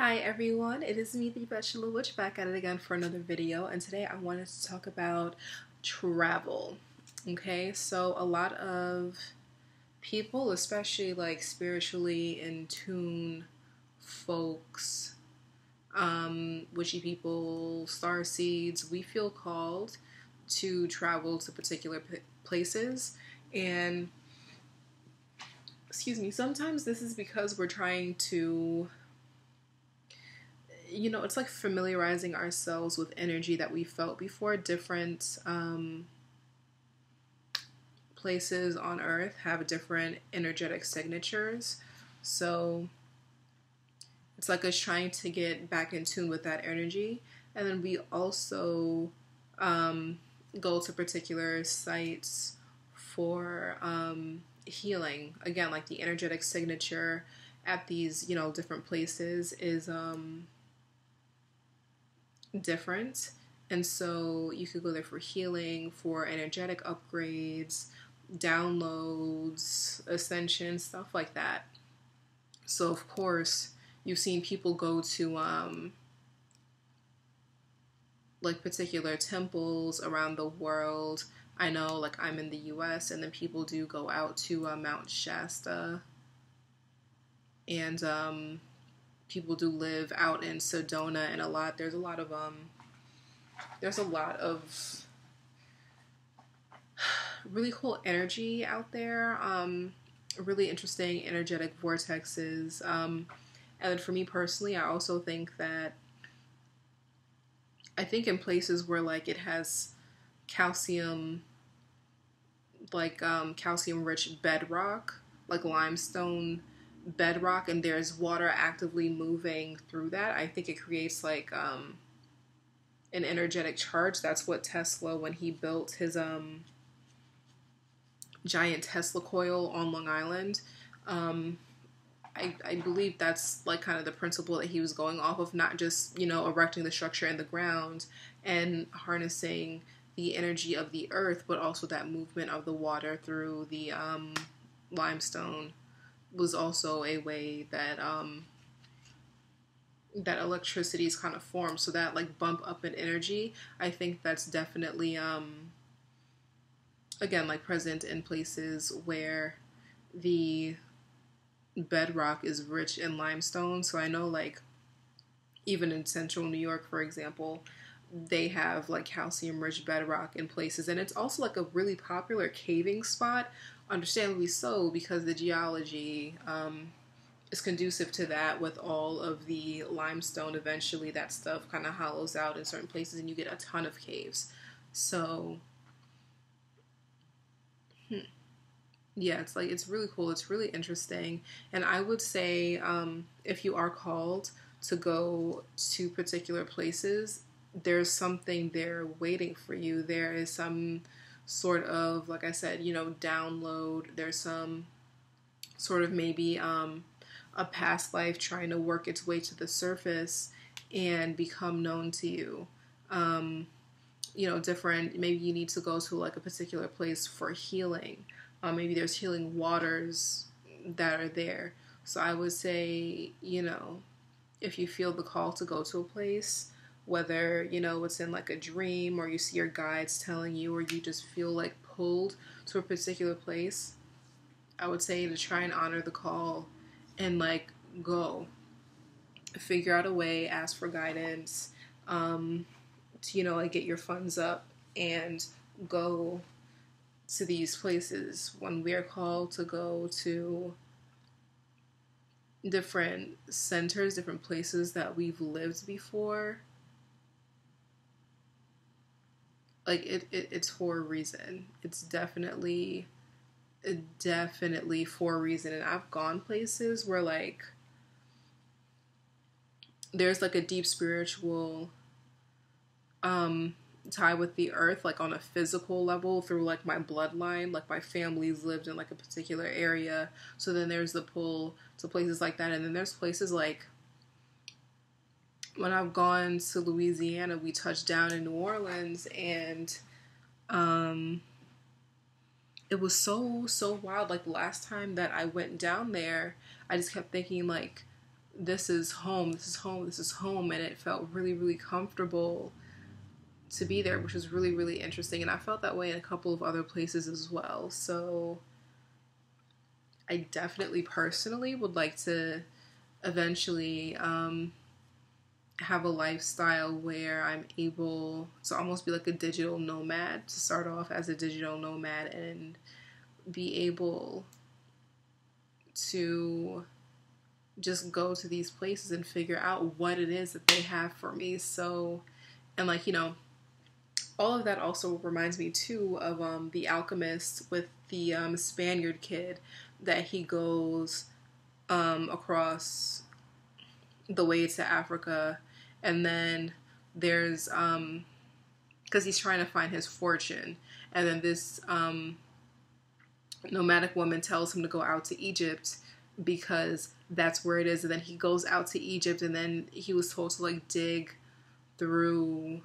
Hi everyone, it is me, the Bachelor Witch, back at it again for another video, and today I wanted to talk about travel. Okay, so a lot of people, especially like spiritually in tune folks, witchy people, star seeds, we feel called to travel to particular places, and excuse me, sometimes this is because we're trying to, it's like familiarizing ourselves with energy that we felt before. Different places on earth have different energetic signatures. So it's like us trying to get back in tune with that energy. And then we also go to particular sites for healing. Again, like the energetic signature at these, different places is different, and so you could go there for healing, for energetic upgrades, downloads, ascension, stuff like that. So of course you've seen people go to like particular temples around the world. I know, like, I'm in the US, and then people do go out to Mount Shasta, and people do live out in Sedona, and there's a lot of really cool energy out there, really interesting energetic vortexes, and then for me personally, I also think that in places where like it has calcium, like calcium rich bedrock, like limestone bedrock, and there's water actively moving through that, I think it creates like an energetic charge. That's what Tesla, when he built his giant Tesla coil on Long Island, I believe that's like kind of the principle that he was going off of, not just, erecting the structure in the ground and harnessing the energy of the earth, but also that movement of the water through the limestone was also a way that that electricity is kind of formed. So that like bump up in energy, I think that's definitely again, like present in places where the bedrock is rich in limestone. So I know, like, even in central New York, for example, they have like calcium rich bedrock in places, and it's also like a really popular caving spot, understandably so, because the geology is conducive to that. With all of the limestone, eventually that stuff kind of hollows out in certain places and you get a ton of caves. So yeah, it's really cool, it's really interesting, and I would say if you are called to go to particular places, there's something there waiting for you. There is some sort of, like I said, download. There's some sort of maybe a past life trying to work its way to the surface and become known to you. Different, maybe you need to go to like a particular place for healing. Maybe there's healing waters that are there. So I would say, if you feel the call to go to a place, whether, it's in like a dream, or you see your guides telling you, or you just feel like pulled to a particular place, I would say to try and honor the call and like go. Figure out a way, ask for guidance, to, like get your funds up and go to these places. When we are called to go to different centers, different places that we've lived before, like it's for a reason. It's definitely for a reason. And I've gone places where like there's like a deep spiritual tie with the earth, like on a physical level, through like my bloodline. Like my family's lived in like a particular area, so then there's the pull to places like that. And then there's places like when I've gone to Louisiana, we touched down in New Orleans, and it was so wild. Like the last time that I went down there, I just kept thinking like, this is home, this is home, this is home. And it felt really, really comfortable to be there, which was really, really interesting. And I felt that way in a couple of other places as well. So I definitely personally would like to eventually have a lifestyle where I'm able to almost be like a digital nomad, to start off as a digital nomad and be able to just go to these places and figure out what it is that they have for me. So, and like, you know, all of that also reminds me too of The Alchemist, with the Spaniard kid that he goes across the way to Africa, and then there's because he's trying to find his fortune, and then this nomadic woman tells him to go out to Egypt because that's where it is. And then he goes out to Egypt, and then he was told to like dig through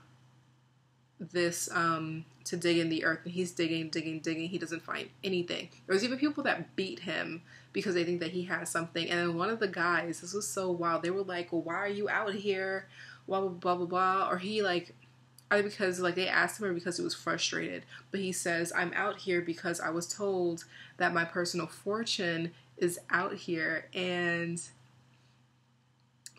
this to dig in the earth, and he's digging. He doesn't find anything. There's even people that beat him because they think that he has something. And then one of the guys, this was so wild, they were like, well, why are you out here, blah blah blah blah blah. Or he like, either because like they asked him or because he was frustrated, but he says, I'm out here because I was told that my personal fortune is out here. And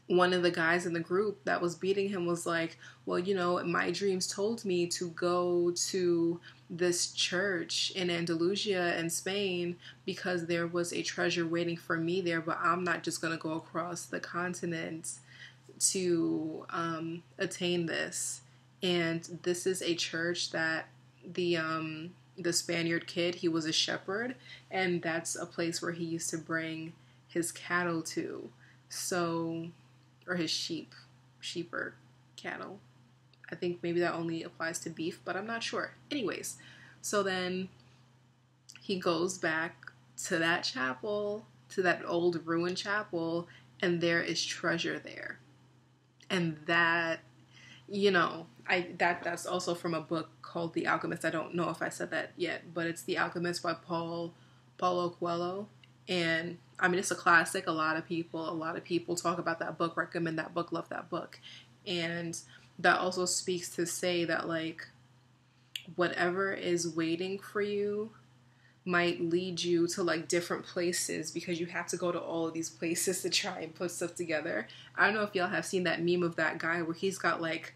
one of the guys in the group that was beating him was like, well, you know, my dreams told me to go to this church in Andalusia in Spain because there was a treasure waiting for me there, but I'm not just going to go across the continent to attain this. And this is a church that the Spaniard kid, he was a shepherd, and that's a place where he used to bring his cattle to. So, or his sheep or cattle. I think maybe that only applies to beef, but I'm not sure. Anyways, so then he goes back to that chapel, to that old ruined chapel, and there is treasure there. And that, you know, that's also from a book called The Alchemist. I don't know if I said that yet, but it's The Alchemist by Paulo Coelho. And I mean, it's a classic. A lot of people talk about that book, recommend that book, love that book. And that also speaks to say that, like, whatever is waiting for you might lead you to, like, different places because you have to go to all of these places to try and put stuff together. I don't know if y'all have seen that meme of that guy where he's got, like,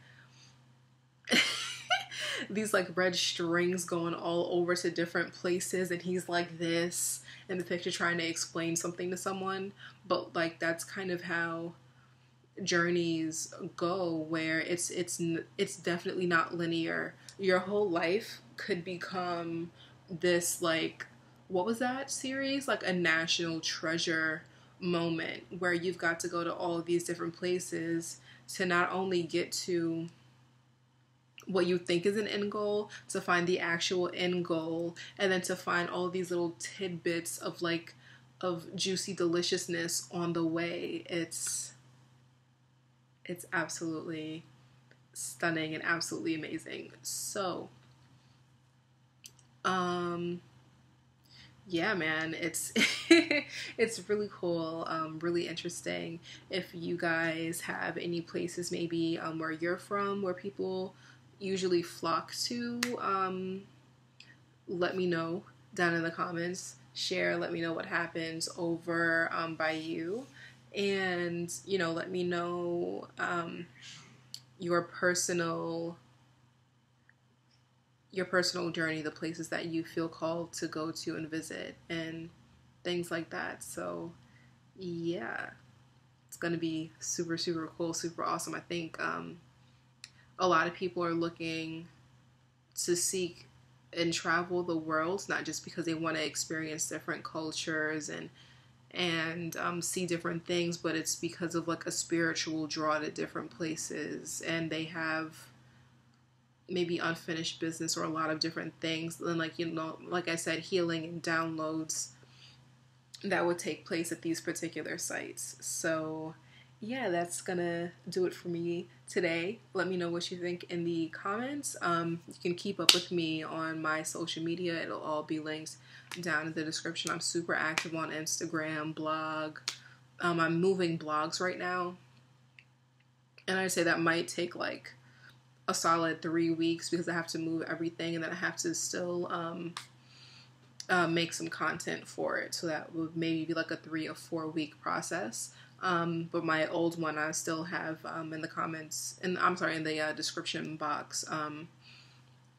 these, like, red strings going all over to different places, and he's like this in the picture trying to explain something to someone. But, like, that's kind of how journeys go, where it's definitely not linear. Your whole life could become this, like, what was that series? Like a national treasure moment where you've got to go to all of these different places to not only get to what you think is an end goal, to find the actual end goal, and then to find all these little tidbits of, like, of juicy deliciousness on the way. It's absolutely stunning and absolutely amazing. So, yeah, man, it's it's really cool, really interesting. If you guys have any places maybe where you're from, where people usually flock to, let me know down in the comments. Share, let me know what happens over by you, and, you know, let me know your personal journey, the places that you feel called to go to and visit and things like that. So yeah, it's gonna be super, super cool, super awesome. I think a lot of people are looking to seek and travel the world, not just because they want to experience different cultures and see different things, but it's because of, like, a spiritual draw to different places, and they have maybe unfinished business or a lot of different things. And, like, you know, like I said, healing and downloads that would take place at these particular sites. So yeah, that's gonna do it for me today. Let me know what you think in the comments. You can keep up with me on my social media. It'll all be linked down in the description. I'm super active on Instagram, blog, I'm moving blogs right now, and I say that might take like a solid 3 weeks because I have to move everything, and then I have to still make some content for it. So that would maybe be like a 3 or 4 week process. But my old one I still have in the comments, and I'm sorry, in the description box.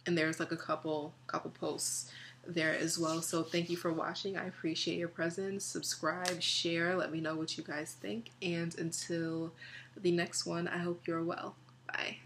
And there's like a couple posts there as well. So thank you for watching. I appreciate your presence. Subscribe, share, let me know what you guys think. And until the next one, I hope you're well. Bye.